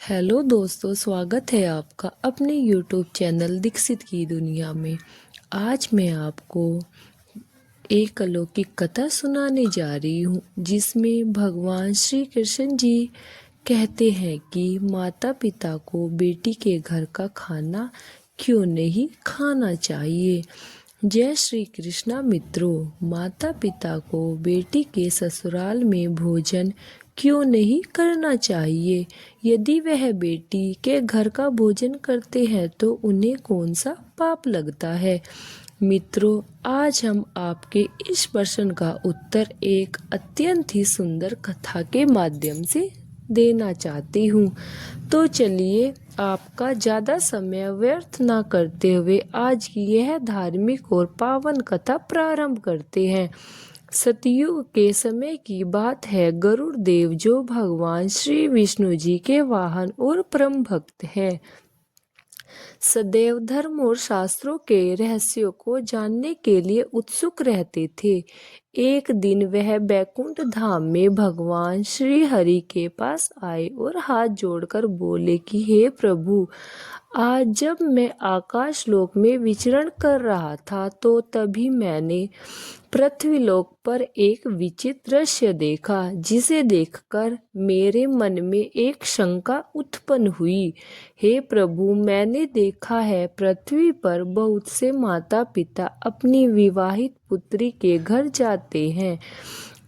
Hello दोस्तों, स्वागत है आपका अपने यूट्यूब चैनल दीक्षित की दुनिया में। आज मैं आपको एक अलौकिक कथा सुनाने जा रही हूँ, जिसमें भगवान श्री कृष्ण जी कहते हैं कि माता पिता को बेटी के घर का खाना क्यों नहीं खाना चाहिए। जय श्री कृष्णा मित्रों, माता पिता को बेटी के ससुराल में भोजन क्यों नहीं करना चाहिए। यदि वह बेटी के घर का भोजन करते हैं तो उन्हें कौन सा पाप लगता है। मित्रों, आज हम आपके इस प्रश्न का उत्तर एक अत्यंत ही सुंदर कथा के माध्यम से देना चाहती हूँ। तो चलिए, आपका ज़्यादा समय व्यर्थ ना करते हुए आज की यह धार्मिक और पावन कथा प्रारंभ करते हैं। सतयुग के समय की बात है। गरुड़ देव, जो भगवान श्री विष्णु जी के वाहन और परम भक्त हैं, सदैव धर्म और शास्त्रों के रहस्यों को जानने के लिए उत्सुक रहते थे। एक दिन वह बैकुंठ धाम में भगवान श्री हरि के पास आए और हाथ जोड़कर बोले कि हे प्रभु, आज जब मैं आकाश लोक में विचरण कर रहा था तो तभी मैंने पृथ्वीलोक पर एक विचित्र दृश्य देखा, जिसे देखकर मेरे मन में एक शंका उत्पन्न हुई। हे प्रभु, मैंने देखा है पृथ्वी पर बहुत से माता पिता अपनी विवाहित पुत्री के घर जाते हैं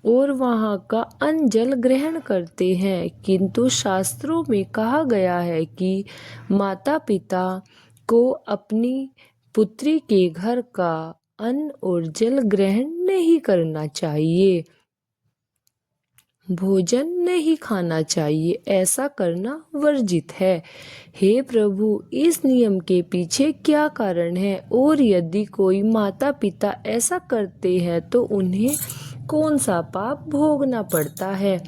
और वहाँ का अन्न जल ग्रहण करते हैं, किंतु शास्त्रों में कहा गया है कि माता पिता को अपनी पुत्री के घर का अन्न और जल ग्रहण नहीं करना चाहिए, भोजन नहीं खाना चाहिए, ऐसा करना वर्जित है। हे प्रभु, इस नियम के पीछे क्या कारण है, और यदि कोई माता पिता ऐसा करते हैं तो उन्हें कौन सा पाप भोगना पड़ता है।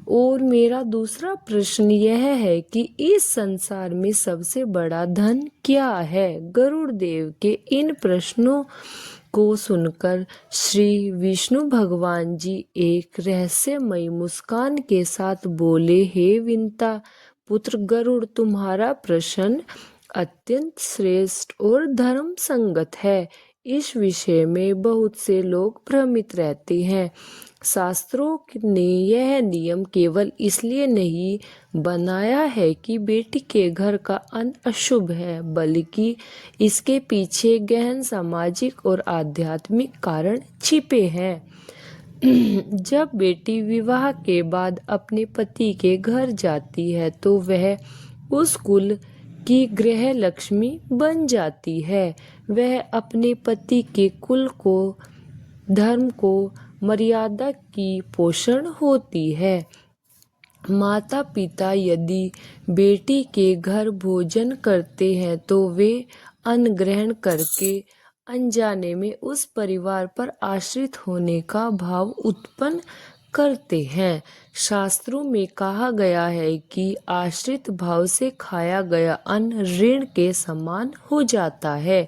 और मेरा दूसरा प्रश्न यह है कि इस संसार में सबसे बड़ा धन क्या है। गरुड़ देव के इन प्रश्नों को सुनकर श्री विष्णु भगवान जी एक रहस्यमयी मुस्कान के साथ बोले, हे विंता पुत्र गरुड़, तुम्हारा प्रश्न अत्यंत श्रेष्ठ और धर्म संगत है। इस विषय में बहुत से लोग भ्रमित रहते हैं। शास्त्रों ने यह नियम केवल इसलिए नहीं बनाया है कि बेटी के घर का अन्न अशुभ है, बल्कि इसके पीछे गहन सामाजिक और आध्यात्मिक कारण छिपे हैं। जब बेटी विवाह के बाद अपने पति के घर जाती है तो वह उस कुल की गृह लक्ष्मी बन जाती है। वह अपने पति के कुल को, धर्म को, मर्यादा की पोषण होती है। माता पिता यदि बेटी के घर भोजन करते हैं तो वे अन्न ग्रहण करके अनजाने में उस परिवार पर आश्रित होने का भाव उत्पन्न करते हैं। शास्त्रों में कहा गया है कि आश्रित भाव से खाया गया अन्न ऋण के समान हो जाता है।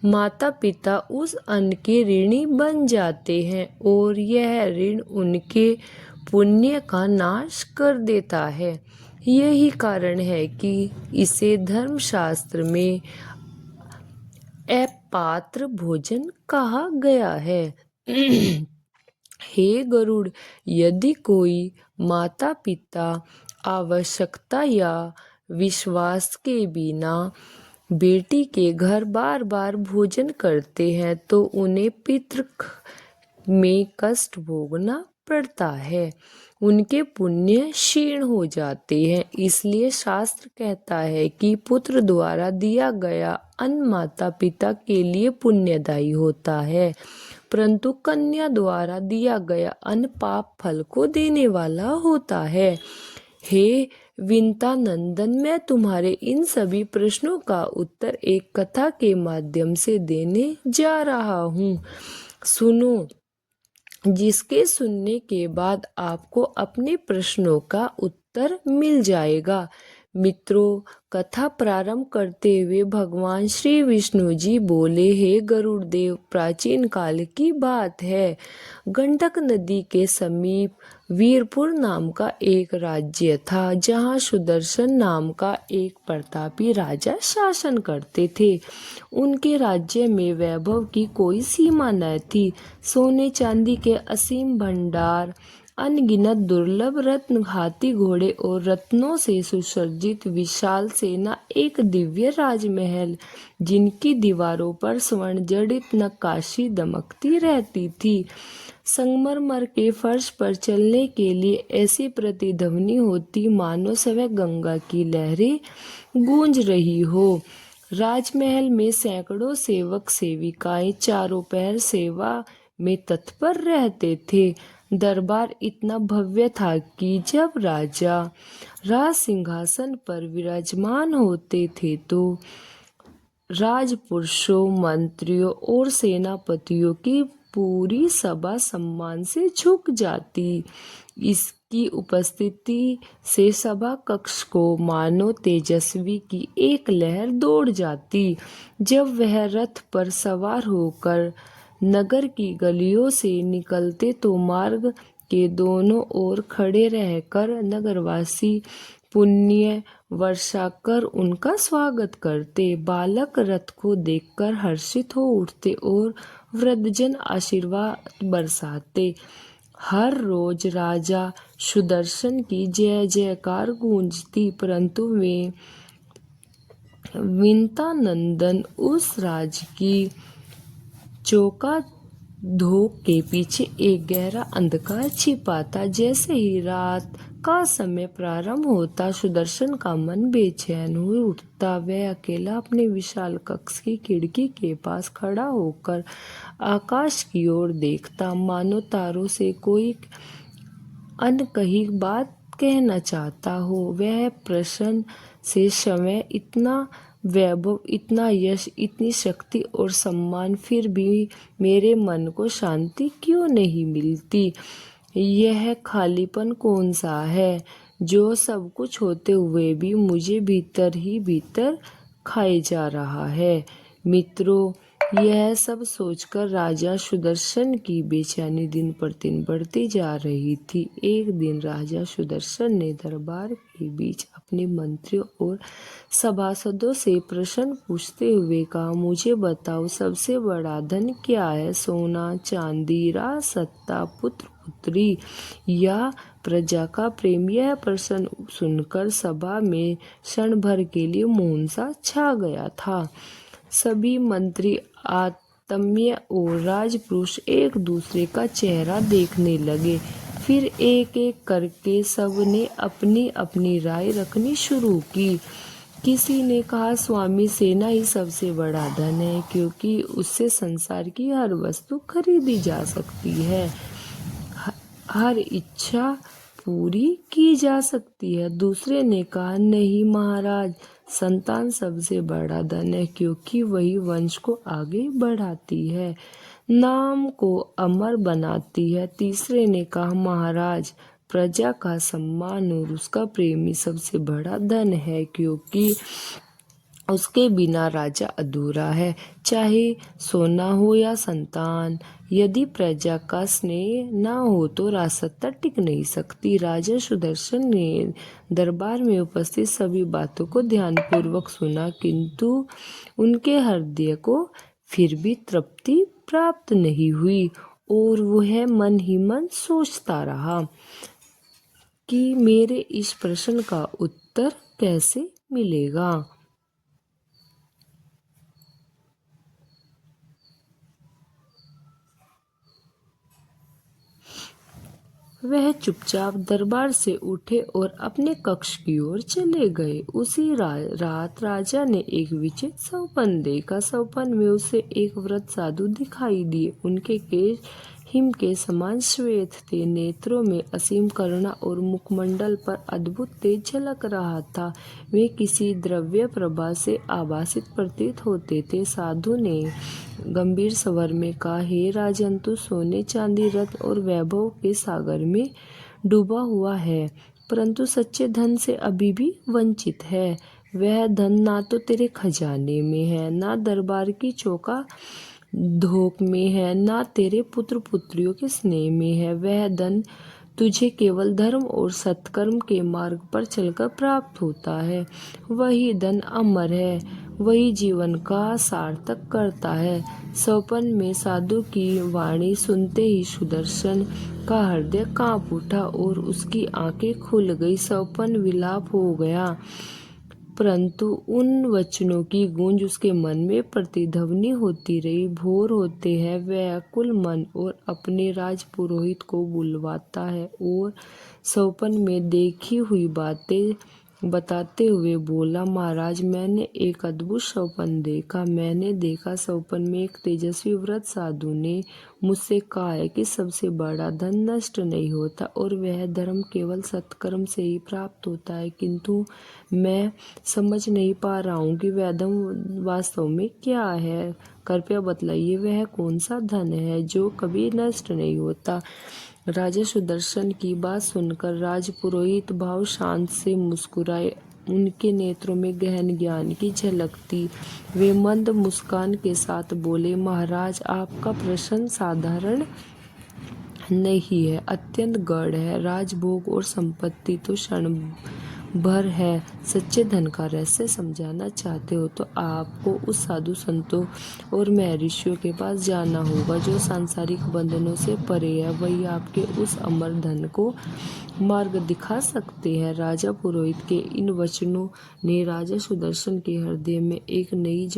माता पिता उस अन्न के ऋणी बन जाते हैं और यह ऋण उनके पुण्य का नाश कर देता है। यही कारण है कि इसे धर्मशास्त्र में अपात्र भोजन कहा गया है। हे गरुड़, यदि कोई माता पिता आवश्यकता या विश्वास के बिना बेटी के घर बार बार भोजन करते हैं तो उन्हें पितृ में कष्ट भोगना पड़ता है, उनके पुण्य क्षीण हो जाते हैं। इसलिए शास्त्र कहता है कि पुत्र द्वारा दिया गया अन्न माता पिता के लिए पुण्यदायी होता है, परंतु कन्या द्वारा दिया गया अन्न पाप फल को देने वाला होता है। हे विंता नंदन, मैं तुम्हारे इन सभी प्रश्नों का उत्तर एक कथा के माध्यम से देने जा रहा हूँ। सुनो, जिसके सुनने के बाद आपको अपने प्रश्नों का उत्तर मिल जाएगा। मित्रों, कथा प्रारंभ करते हुए भगवान श्री विष्णु जी बोले, हे गरुड़ देव, प्राचीन काल की बात है। गंडक नदी के समीप वीरपुर नाम का एक राज्य था, जहाँ सुदर्शन नाम का एक प्रतापी राजा शासन करते थे। उनके राज्य में वैभव की कोई सीमा न थी। सोने चांदी के असीम भंडार, अनगिनत दुर्लभ रत्न, हाथी घोड़े और रत्नों से सुसज्जित विशाल सेना, एक दिव्य राजमहल जिनकी दीवारों पर स्वर्ण जड़ित नक्काशी दमकती रहती थी। संगमरमर के फर्श पर चलने के लिए ऐसी प्रतिध्वनि होती मानो स्वयं गंगा की लहरें गूंज रही हो। राजमहल में सैकड़ों सेवक सेविकाएं चारों पहर सेवा में तत्पर रहते थे। दरबार इतना भव्य था कि जब राजा राज सिंहासन पर विराजमान होते थे तो राजपुरुषों, मंत्रियों और सेनापतियों की पूरी सभा सम्मान से झुक जाती। इसकी उपस्थिति से सभा कक्ष को मानो तेजस्वी की एक लहर दौड़ जाती। जब वह रथ पर सवार होकर नगर की गलियों से निकलते तो मार्ग के दोनों ओर खड़े रहकर नगरवासी पुण्य वर्षा कर उनका स्वागत करते। बालक रथ को देखकर हर्षित हो उठते और वृद्धजन आशीर्वाद बरसाते। हर रोज राजा सुदर्शन की जय जयकार गूंजती, परंतु वे विंता नंदन उस राज की चौका धोख के पीछे एक गहरा अंधकार छिपाता। जैसे ही रात का समय प्रारंभ होता, सुदर्शन का मन बेचैन हो उठता। वह अकेला अपने विशाल कक्ष की खिड़की के पास खड़ा होकर आकाश की ओर देखता, मानो तारों से कोई अनकही बात कहना चाहता हो। वह प्रश्न से समय, इतना वैभव, इतना यश, इतनी शक्ति और सम्मान, फिर भी मेरे मन को शांति क्यों नहीं मिलती? यह खालीपन कौन सा है जो सब कुछ होते हुए भी मुझे भीतर ही भीतर खाए जा रहा है? मित्रों, यह सब सोचकर राजा सुदर्शन की बेचैनी दिन पर दिन बढ़ती जा रही थी। एक दिन राजा सुदर्शन ने दरबार के बीच अपने मंत्रियों और सभासदों से प्रश्न पूछते हुए कहा, मुझे बताओ, सबसे बड़ा धन क्या है? सोना, चांदी, राज, सत्ता, पुत्र पुत्री या प्रजा का प्रेम? यह प्रश्न सुनकर सभा में क्षण भर के लिए मौन सा छा गया था। सभी मंत्री, आत्मीय और राजपुरुष एक दूसरे का चेहरा देखने लगे। फिर एक एक करके सब ने अपनी अपनी राय रखनी शुरू की। किसी ने कहा, स्वामी, सेना ही सबसे बड़ा धन है, क्योंकि उससे संसार की हर वस्तु खरीदी जा सकती है, हर इच्छा पूरी की जा सकती है। दूसरे ने कहा, नहीं महाराज, संतान सबसे बड़ा धन है, क्योंकि वही वंश को आगे बढ़ाती है, नाम को अमर बनाती है। तीसरे ने कहा, महाराज, प्रजा का सम्मान और उसका प्रेम ही सबसे बड़ा धन है, क्योंकि उसके बिना राजा अधूरा है, चाहे सोना हो या संतान। यदि प्रजा का स्नेह न हो तो राजसत्ता टिक नहीं सकती। राजा सुदर्शन ने दरबार में उपस्थित सभी बातों को ध्यानपूर्वक सुना, किंतु उनके हृदय को फिर भी तृप्ति प्राप्त नहीं हुई और वह मन ही मन सोचता रहा कि मेरे इस प्रश्न का उत्तर कैसे मिलेगा। वह चुपचाप दरबार से उठे और अपने कक्ष की ओर चले गए। उसी रात राजा ने एक विचित्र सपन देखा। सपन में उसे एक वृद्ध साधु दिखाई दिए। उनके केश हिम के समान श्वेत थे, नेत्रों में असीम करुणा और मुखमंडल पर अद्भुत तेज झलक रहा था। वे किसी द्रव्य प्रभा से आभासित प्रतीत होते थे। साधु ने गंभीर स्वर में कहा, हे राजन, तू सोने चांदी, रत्न और वैभव के सागर में डूबा हुआ है। परंतु सच्चे धन से अभी भी वंचित है। वह धन ना तो तेरे खजाने में है, ना दरबार की चौका धोक में है, ना तेरे पुत्र पुत्रियों के स्नेह में है। वह धन तुझे केवल धर्म और सत्कर्म के मार्ग पर चलकर प्राप्त होता है। वही धन अमर है, वही जीवन का सार्थक करता है। स्वप्न में साधु की वाणी सुनते ही सुदर्शन का हृदय कांप उठा और उसकी आंखें खुल गई। स्वप्न विलाप हो गया, परंतु उन वचनों की गूंज उसके मन में प्रतिध्वनि होती रही। भोर होते है व्याकुल मन और अपने राजपुरोहित को बुलवाता है और स्वप्न में देखी हुई बातें बताते हुए बोला, महाराज, मैंने एक अद्भुत स्वप्न देखा। मैंने देखा स्वप्न में एक तेजस्वी व्रत साधु ने मुझसे कहा है कि सबसे बड़ा धन नष्ट नहीं होता और वह धर्म केवल सत्कर्म से ही प्राप्त होता है, किंतु मैं समझ नहीं पा रहा हूँ कि वह धन वास्तव में क्या है। कृपया बतलाइए, वह कौन सा धन है जो कभी नष्ट नहीं होता। राजा सुदर्शन की बात सुनकर राजपुरोहित भाव शांत से मुस्कुराए। उनके नेत्रों में गहन ज्ञान की झलक थी। वे मंद मुस्कान के साथ बोले, महाराज, आपका प्रश्न साधारण नहीं है, अत्यंत गढ़ है। राजभोग और संपत्ति तो क्षण भर है। सच्चे धन का रहस्य समझाना चाहते हो तो आपको उस साधु संतों और महर्षियों के पास जाना होगा जो सांसारिक बंधनों से परे है। वही आपके उस अमर धन को मार्ग दिखा सकते हैं। राजा पुरोहित के इन वचनों ने राजा सुदर्शन के हृदय में एक नई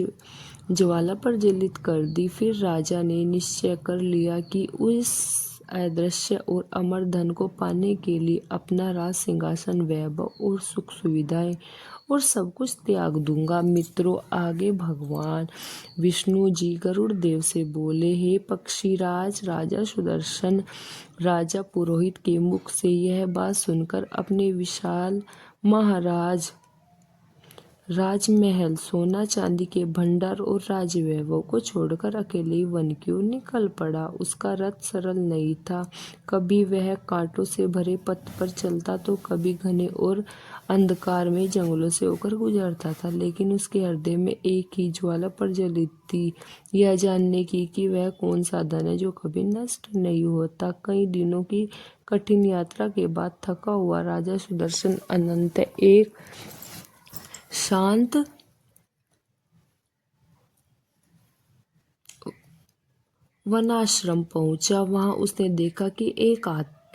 ज्वाला प्रज्वलित कर दी। फिर राजा ने निश्चय कर लिया कि उस अदृश्य और अमर धन को पाने के लिए अपना राज सिंहासन, वैभव और सुख सुविधाएं और सब कुछ त्याग दूंगा। मित्रों, आगे भगवान विष्णु जी गरुड़ देव से बोले, हे पक्षीराज राजा सुदर्शन, राजा पुरोहित के मुख से यह बात सुनकर अपने विशाल महाराज राजमहल, सोना चांदी के भंडार और राजवैभव को छोड़कर अकेले ही वन की ओर निकल पड़ा। उसका रथ सरल नहीं था। कभी वह कांटों से भरे पथ पर चलता तो कभी घने और अंधकार में जंगलों से होकर गुजरता था, लेकिन उसके हृदय में एक ही ज्वाला प्रज्वलित थी, यह जानने की कि वह कौन सा धन है जो कभी नष्ट नहीं होता। कई दिनों की कठिन यात्रा के बाद थका हुआ राजा सुदर्शन अनंत एक शांत वनाश्रम पहुंचा। वहां उसने देखा कि एक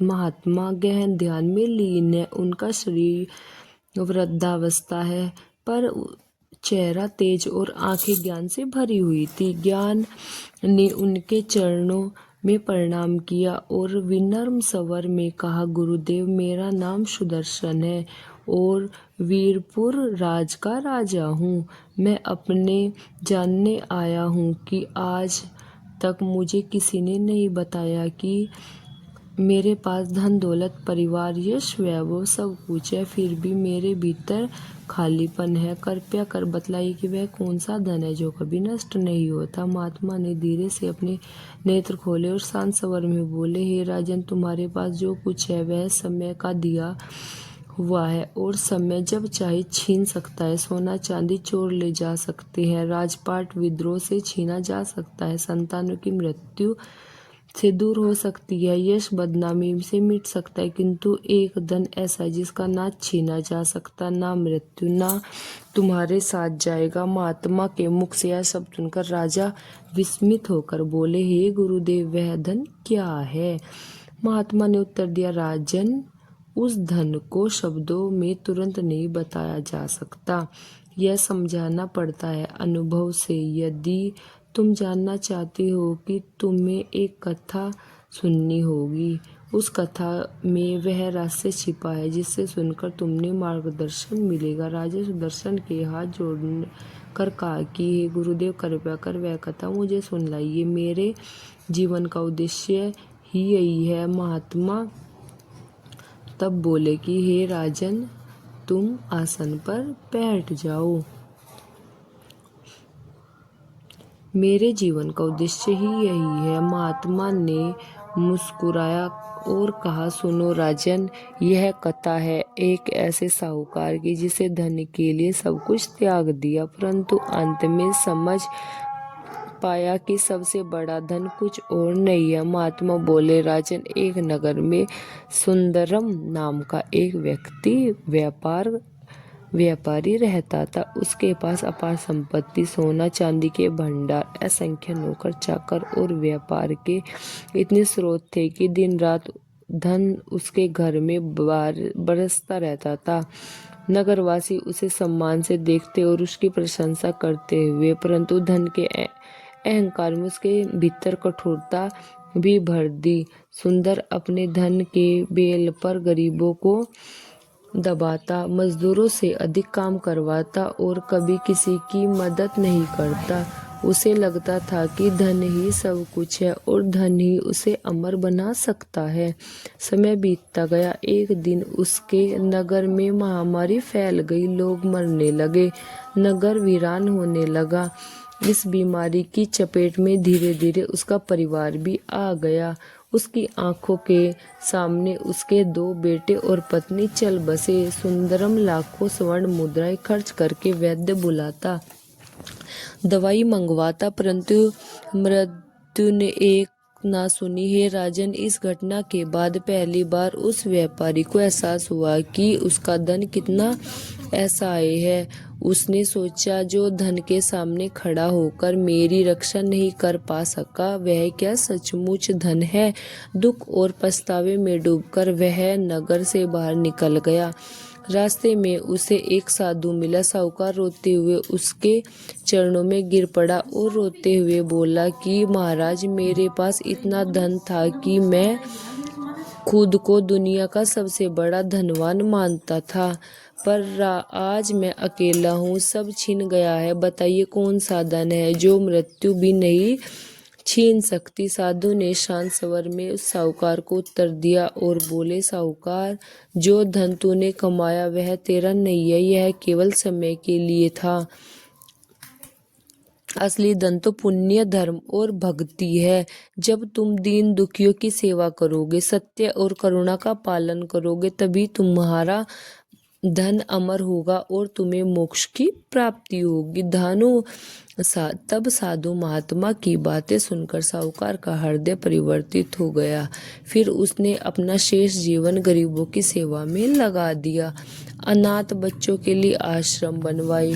महात्मा गहन ध्यान में लीन है। उनका शरीर वृद्धावस्था है, पर चेहरा तेज और आंखें ज्ञान से भरी हुई थी। ज्ञान ने उनके चरणों में प्रणाम किया और विनम्र स्वर में कहा, गुरुदेव, मेरा नाम सुदर्शन है और वीरपुर राज का राजा हूँ। मैं अपने जानने आया हूँ कि आज तक मुझे किसी ने नहीं बताया कि मेरे पास धन दौलत परिवार यश वैभव सब कुछ है, फिर भी मेरे भीतर खालीपन है। कृपया कर बतलाइए कि वह कौन सा धन है जो कभी नष्ट नहीं होता। महात्मा ने धीरे से अपने नेत्र खोले और शांत स्वर में बोले, हे राजन, तुम्हारे पास जो कुछ है वह समय का दिया हुआ है और समय जब चाहे छीन सकता है। सोना चांदी चोर ले जा सकते हैं, राजपाट विद्रोह से छीना जा सकता है, संतानों की मृत्यु से दूर हो सकती है, यश बदनामी से मिट सकता है, किंतु एक धन ऐसा है जिसका ना छीना जा सकता, ना मृत्यु, ना तुम्हारे साथ जाएगा। महात्मा के मुख से यह शब्द सुनकर राजा विस्मित होकर बोले, हे गुरुदेव, वह धन क्या है? महात्मा ने उत्तर दिया, राजन, उस धन को शब्दों में तुरंत नहीं बताया जा सकता, यह समझाना पड़ता है अनुभव से। यदि तुम जानना चाहते हो कि तुम्हें एक कथा सुननी होगी, उस कथा में वह रहस्य छिपा है जिससे सुनकर तुम्हें मार्गदर्शन मिलेगा। राजा सुदर्शन के हाथ जोड़कर कहा कि हे गुरुदेव, कृपया कर वह कथा मुझे सुनलाइए, मेरे जीवन का उद्देश्य ही यही है। महात्मा तब बोले कि हे राजन, तुम आसन पर बैठ जाओ, मेरे जीवन का उद्देश्य ही यही है। महात्मा ने मुस्कुराया और कहा, सुनो राजन, यह कथा है एक ऐसे साहूकार की जिसे धन के लिए सब कुछ त्याग दिया, परंतु अंत में समझ पाया कि सबसे बड़ा धन कुछ और नहीं है। महात्मा बोले, राजन, एक नगर में सुंदरम नाम का एक व्यक्ति व्यापारी रहता था। उसके पास अपार संपत्ति, सोना चांदी के भंडार, असंख्य नौकर चाकर और व्यापार के इतने स्रोत थे कि दिन रात धन उसके घर में बरसता रहता था। नगरवासी उसे सम्मान से देखते और उसकी प्रशंसा करते हुए, परंतु धन के अहंकार में उसके भीतर कठोरता भी भर दी। सुंदर अपने धन के बेल पर गरीबों को दबाता, मजदूरों से अधिक काम करवाता और कभी किसी की मदद नहीं करता। उसे लगता था कि धन ही सब कुछ है और धन ही उसे अमर बना सकता है। समय बीतता गया। एक दिन उसके नगर में महामारी फैल गई। लोग मरने लगे, नगर वीरान होने लगा। इस बीमारी की चपेट में धीरे धीरे उसका परिवार भी आ गया। उसकी आंखों के सामने उसके 2 बेटे और पत्नी चल बसे। सुंदरम लाखों स्वर्ण मुद्राएं खर्च करके वैद्य बुलाता, दवाई मंगवाता, परंतु मृत्यु ने एक ना सुनी। हे राजन, इस घटना के बाद पहली बार उस व्यापारी को एहसास हुआ कि उसका धन कितना असहाय है। उसने सोचा, जो धन के सामने खड़ा होकर मेरी रक्षा नहीं कर पा सका, वह क्या सचमुच धन है? दुख और पछतावे में डूबकर वह नगर से बाहर निकल गया। रास्ते में उसे एक साधु मिला। साहूकार रोते हुए उसके चरणों में गिर पड़ा और रोते हुए बोला कि महाराज, मेरे पास इतना धन था कि मैं खुद को दुनिया का सबसे बड़ा धनवान मानता था, पर आज मैं अकेला हूँ, सब छिन गया है। बताइए कौन सा धन है जो मृत्यु भी नहीं छीन सकती? साधु ने शांत स्वर में उस साहूकार को उत्तर दिया और बोले, साहूकार, जो धन तूने कमाया वह तेरा नहीं है, यह केवल समय के लिए था। असली धन तो पुण्य, धर्म और भक्ति है। जब तुम दीन दुखियों की सेवा करोगे, सत्य और करुणा का पालन करोगे, तभी तुम्हारा धन अमर होगा और तुम्हें मोक्ष की प्राप्ति होगी। तब साधु महात्मा की बातें सुनकर साहूकार का हृदय परिवर्तित हो गया। फिर उसने अपना शेष जीवन गरीबों की सेवा में लगा दिया। अनाथ बच्चों के लिए आश्रम बनवाए,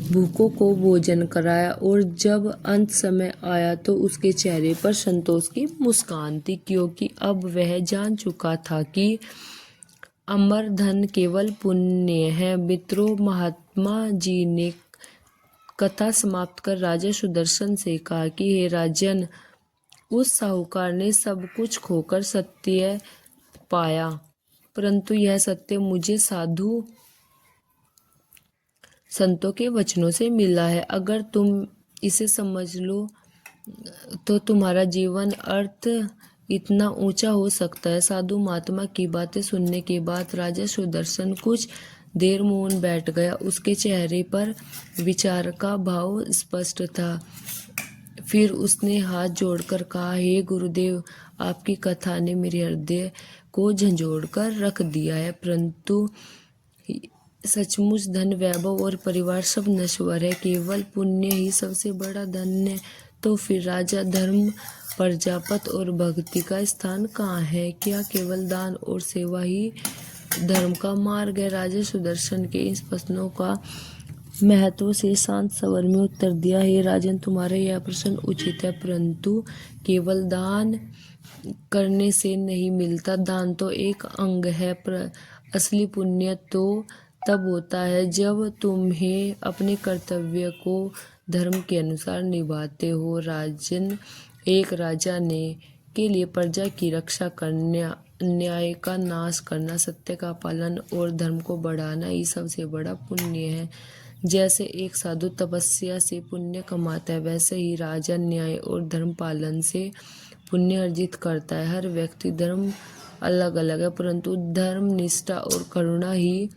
भूखों को भोजन कराया और जब अंत समय आया तो उसके चेहरे पर संतोष की मुस्कान थी, क्योंकि अब वह जान चुका था कि अमर धन केवल पुण्य है। मित्रों, महात्मा जी ने कथा समाप्त कर राजा सुदर्शन से कहा कि हे राजन, उस साहूकार ने सब कुछ खोकर सत्य पाया, परंतु यह सत्य मुझे साधु संतों के वचनों से मिला है। अगर तुम इसे समझ लो तो तुम्हारा जीवन अर्थ इतना ऊंचा हो सकता है। साधु महात्मा की बातें सुनने के बाद राजा सुदर्शन कुछ देर मौन बैठ गया। उसके चेहरे पर विचार का भाव स्पष्ट था। फिर उसने हाथ जोड़कर कहा, हे गुरुदेव, आपकी कथा ने मेरे हृदय को झंझोड़ कर रख दिया है, परंतु सचमुच धन, वैभव और परिवार सब नश्वर है, केवल पुण्य ही सबसे बड़ा धन है। तो फिर राजा, धर्म, प्रजापत और भक्ति का स्थान कहाँ है? क्या केवल दान और सेवा ही धर्म का मार्ग है? राजा सुदर्शन के इन प्रश्नों का महत्व से शांत स्वर में उत्तर दिया, हे राजन, तुम्हारा यह प्रश्न उचित है, परंतु केवल दान करने से नहीं मिलता। दान तो एक अंग है, पर असली पुण्य तो तब होता है जब तुम्हें अपने कर्तव्य को धर्म के अनुसार निभाते हो। राजन, एक राजा ने के लिए प्रजा की रक्षा करना, अन्याय का नाश करना, सत्य का पालन और धर्म को बढ़ाना ही सबसे बड़ा पुण्य है। जैसे एक साधु तपस्या से पुण्य कमाता है, वैसे ही राजा न्याय और धर्म पालन से पुण्य अर्जित करता है। हर व्यक्ति धर्म अलग अलग है, परंतु धर्म, निष्ठा और करुणा ही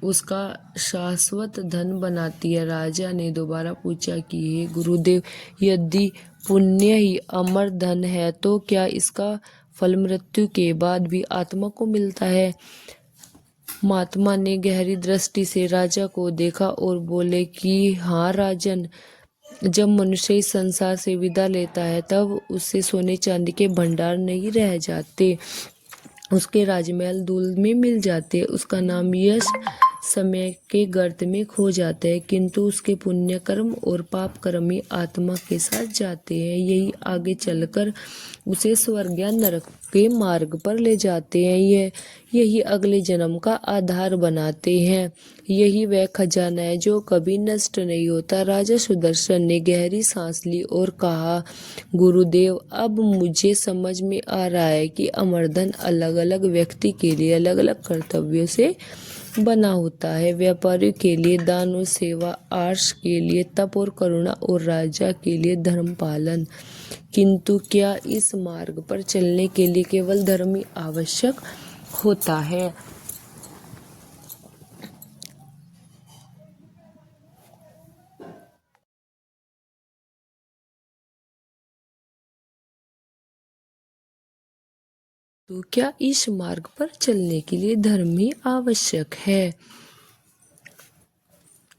उसका शाश्वत धन बनाती है। राजा ने दोबारा पूछा कि हे गुरुदेव, यदि पुण्य ही अमर धन है तो क्या इसका फल मृत्यु के बाद भी आत्मा को मिलता है? महात्मा ने गहरी दृष्टि से राजा को देखा और बोले कि हाँ राजन, जब मनुष्य इस संसार से विदा लेता है तब उससे सोने चांदी के भंडार नहीं रह जाते, उसके राजमहल धूल में मिल जाते, उसका नाम यश समय के गर्त में खो जाता है, किंतु उसके पुण्य कर्म और पाप कर्म ही आत्मा के साथ जाते हैं। यही आगे चलकर उसे स्वर्ग या नरक के मार्ग पर ले जाते हैं। यही अगले जन्म का आधार बनाते हैं। यही वह खजाना है जो कभी नष्ट नहीं होता। राजा सुदर्शन ने गहरी सांस ली और कहा, गुरुदेव, अब मुझे समझ में आ रहा है कि अमरधन अलग अलग व्यक्ति के लिए अलग अलग कर्तव्यों से बना होता है। व्यापारी के लिए दान और सेवा, आर्ष के लिए तप और करुणा और राजा के लिए धर्म पालन। किंतु क्या इस मार्ग पर चलने के लिए केवल धर्म ही आवश्यक होता है? तो क्या इस मार्ग पर चलने के लिए धर्म ही आवश्यक है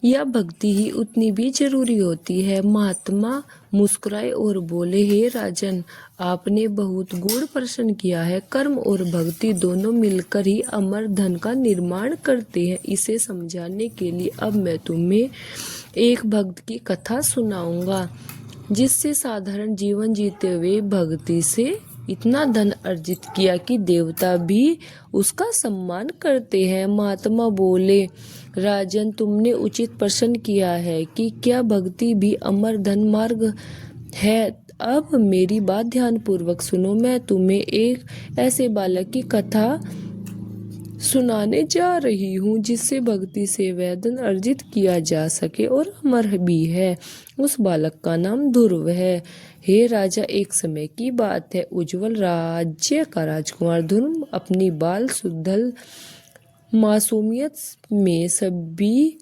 या भक्ति ही उतनी भी जरूरी होती है? महात्मा मुस्कुराए और बोले, हे राजन, आपने बहुत गूढ़ प्रश्न किया है। कर्म और भक्ति दोनों मिलकर ही अमर धन का निर्माण करते हैं। इसे समझाने के लिए अब मैं तुम्हें एक भक्त की कथा सुनाऊंगा, जिससे साधारण जीवन जीते हुए भक्ति से इतना धन अर्जित किया कि देवता भी उसका सम्मान करते हैं। महात्मा बोले, राजन, तुमने उचित प्रश्न किया है कि क्या भक्ति भी अमर धन मार्ग है। अब मेरी बात ध्यान पूर्वक सुनो। मैं तुम्हें एक ऐसे बालक की कथा सुनाने जा रही हूँ जिससे भक्ति से वह धन अर्जित किया जा सके और अमर भी है। उस बालक का नाम ध्रुव है। हे राजा, एक समय की बात है। उज्जवल राज्य का राजकुमार ध्रुव अपनी बाल सुधल मासूमियत में सभी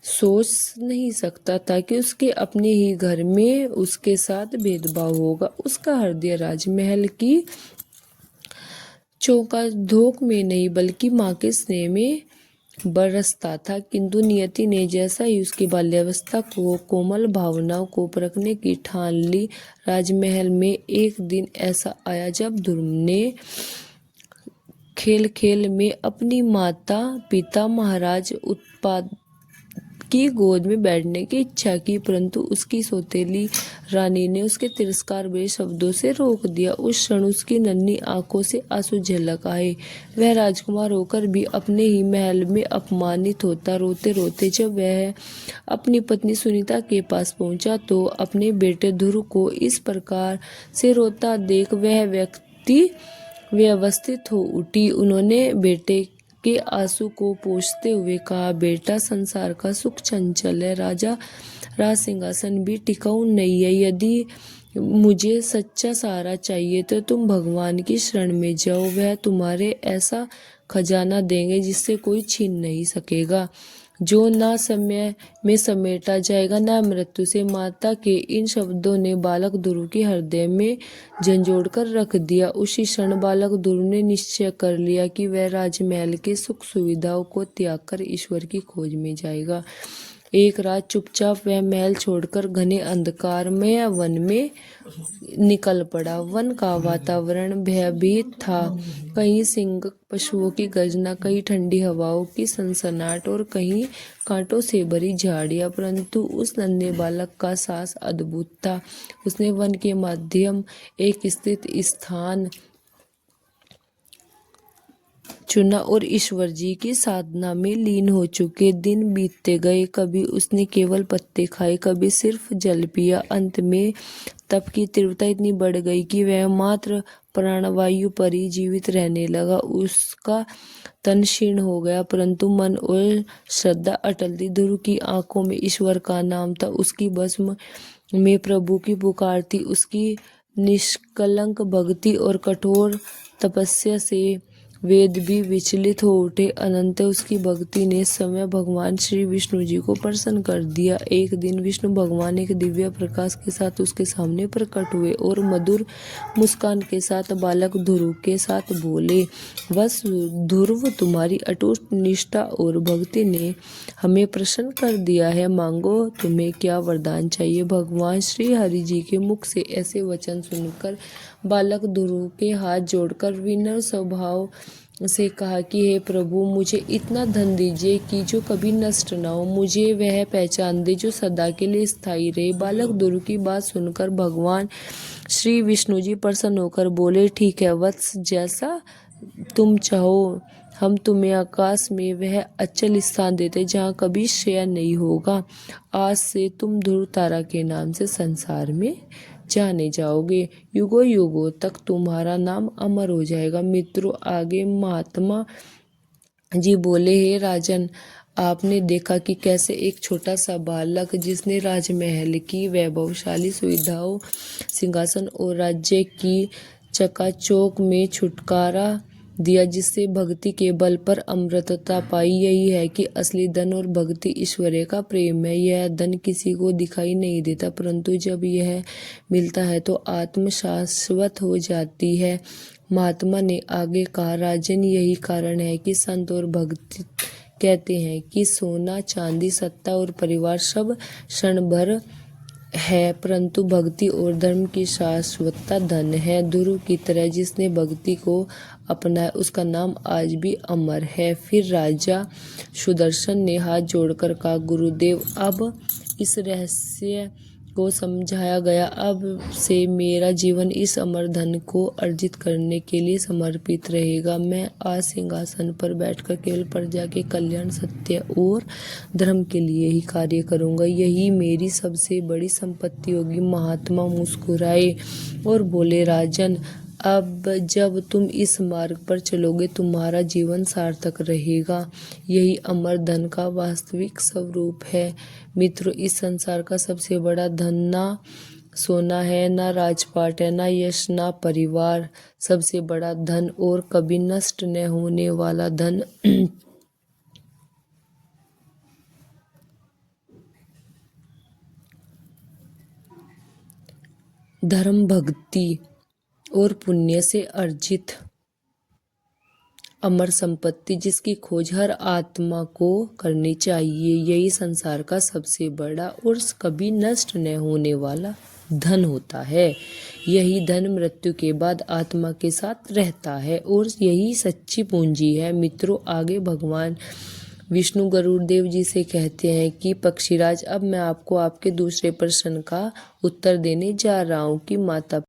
सोच नहीं सकता था कि उसके अपने ही घर में उसके साथ भेदभाव होगा। उसका हृदय राजमहल की चौका धोख में नहीं बल्कि माँ के स्नेह में बरसता था। किंतु नियति ने जैसा ही उसकी बाल्यावस्था को कोमल भावनाओं को परखने की ठान ली, राजमहल में एक दिन ऐसा आया जब ध्रुव ने खेल खेल में अपनी माता पिता महाराज उत्पाद की गोद में बैठने की इच्छा की, परंतु उसकी सौतेली रानी ने उसके तिरस्कार भरे शब्दों से रोक दिया। उस क्षण उसकी नन्ही आंखों से आंसू झलक आए। वह राजकुमार होकर भी अपने ही महल में अपमानित होता। रोते रोते जब वह अपनी पत्नी सुनीता के पास पहुंचा तो अपने बेटे ध्रुव को इस प्रकार से रोता देख वह व्यक्ति व्यवस्थित हो उठी। उन्होंने बेटे के आंसू को पोंछते हुए कहा, बेटा, संसार का सुख चंचल है, राज सिंहासन भी टिकाऊ नहीं है। यदि मुझे सच्चा सहारा चाहिए तो तुम भगवान की शरण में जाओ। वह तुम्हारे ऐसा खजाना देंगे जिससे कोई छीन नहीं सकेगा, जो ना समय में समेटा जाएगा ना मृत्यु से। माता के इन शब्दों ने बालक ध्रुव के हृदय में झंझोड़ कर रख दिया। उसी क्षण बालक ध्रुव ने निश्चय कर लिया कि वह राजमहल के सुख सुविधाओं को त्याग कर ईश्वर की खोज में जाएगा। एक रात चुपचाप वह महल छोड़कर घने अंधकारमय वन में निकल पड़ा। वन का वातावरण भयभीत था। कहीं सिंह पशुओं की गर्जना, कहीं ठंडी हवाओं की सनसनाहट और कहीं कांटों से भरी झाड़ियां, परंतु उस नन्हे बालक का साहस अद्भुत था। उसने वन के मध्यम एक स्थित स्थान चुना और ईश्वर जी की साधना में लीन हो चुके दिन बीतते गए। कभी उसने केवल पत्ते खाए, कभी सिर्फ जल पिया। अंत में तप की तीव्रता इतनी बढ़ गई कि वह मात्र प्राणवायु पर ही जीवित रहने लगा। उसका तन क्षीण हो गया, परंतु मन और श्रद्धा अटल थी। ध्रुव की आंखों में ईश्वर का नाम था, उसकी भस्म में प्रभु की पुकार थी। उसकी निष्कलंक भक्ति और कठोर तपस्या से वेद भी विचलित हो उठे। अनंत उसकी भक्ति ने समय भगवान श्री विष्णु जी को प्रसन्न कर दिया। एक दिन विष्णु भगवान एक दिव्य प्रकाश के साथ उसके सामने प्रकट हुए और मधुर मुस्कान के साथ बालक ध्रुव के साथ बोले, बस ध्रुव, तुम्हारी अटूट निष्ठा और भक्ति ने हमें प्रसन्न कर दिया है। मांगो, तुम्हें क्या वरदान चाहिए। भगवान श्री हरि जी के मुख से ऐसे वचन सुनकर बालक ध्रुव के हाथ जोड़कर विनम्र स्वभाव से कहा कि हे प्रभु, मुझे इतना धन दीजिए कि जो कभी नष्ट न हो, मुझे वह पहचान दे जो सदा के लिए स्थायी रहे। बालक ध्रुव की बात सुनकर भगवान श्री विष्णु जी प्रसन्न होकर बोले, ठीक है वत्स, जैसा तुम चाहो, हम तुम्हें आकाश में वह अचल स्थान देते जहाँ कभी क्षय नहीं होगा। आज से तुम ध्रुव तारा के नाम से संसार में जाने जाओगे। युगों युगों तक तुम्हारा नाम अमर हो जाएगा। मित्रों, आगे महात्मा जी बोले, हे राजन, आपने देखा कि कैसे एक छोटा सा बालक जिसने राजमहल की वैभवशाली सुविधाओं, सिंहासन और राज्य की चकाचौंध में छुटकारा दिया, जिससे भक्ति के बल पर अमृतता पाई। यही है कि असली धन और भक्ति ईश्वर का प्रेम है। यह धन किसी को दिखाई नहीं देता, परंतु जब यह मिलता है तो आत्म शाश्वत हो जाती है। महात्मा ने आगे कहा, राजन, यही कारण है कि संत और भक्त कहते हैं कि सोना, चांदी, सत्ता और परिवार सब क्षण भर है, परंतु भक्ति और धर्म की शाश्वतता धन है। ध्रुव की तरह जिसने भक्ति को अपनाया, उसका नाम आज भी अमर है। फिर राजा सुदर्शन ने हाथ जोड़कर कहा, गुरुदेव, अब इस रहस्य को समझाया गया। अब से मेरा जीवन इस अमर धन को अर्जित करने के लिए समर्पित रहेगा। मैं आज सिंहासन पर बैठकर केवल प्रजा के कल्याण, सत्य और धर्म के लिए ही कार्य करूंगा। यही मेरी सबसे बड़ी संपत्ति होगी। महात्मा मुस्कुराए और बोले, राजन, अब जब तुम इस मार्ग पर चलोगे, तुम्हारा जीवन सार्थक रहेगा। यही अमर धन का वास्तविक स्वरूप है। मित्रों, इस संसार का सबसे बड़ा धन ना सोना है, ना राजपाट है, ना यश, ना परिवार। सबसे बड़ा धन और कभी नष्ट न होने वाला धन धर्म, भक्ति और पुण्य से अर्जित अमर संपत्ति, जिसकी खोज हर आत्मा को करनी चाहिए। यही संसार का सबसे बड़ा और कभी नष्ट न होने वाला धन होता है। यही धन मृत्यु के बाद आत्मा के साथ रहता है और यही सच्ची पूंजी है। मित्रों, आगे भगवान विष्णु गरुड़देव जी से कहते हैं कि पक्षीराज, अब मैं आपको आपके दूसरे प्रश्न का उत्तर देने जा रहा हूँ कि माता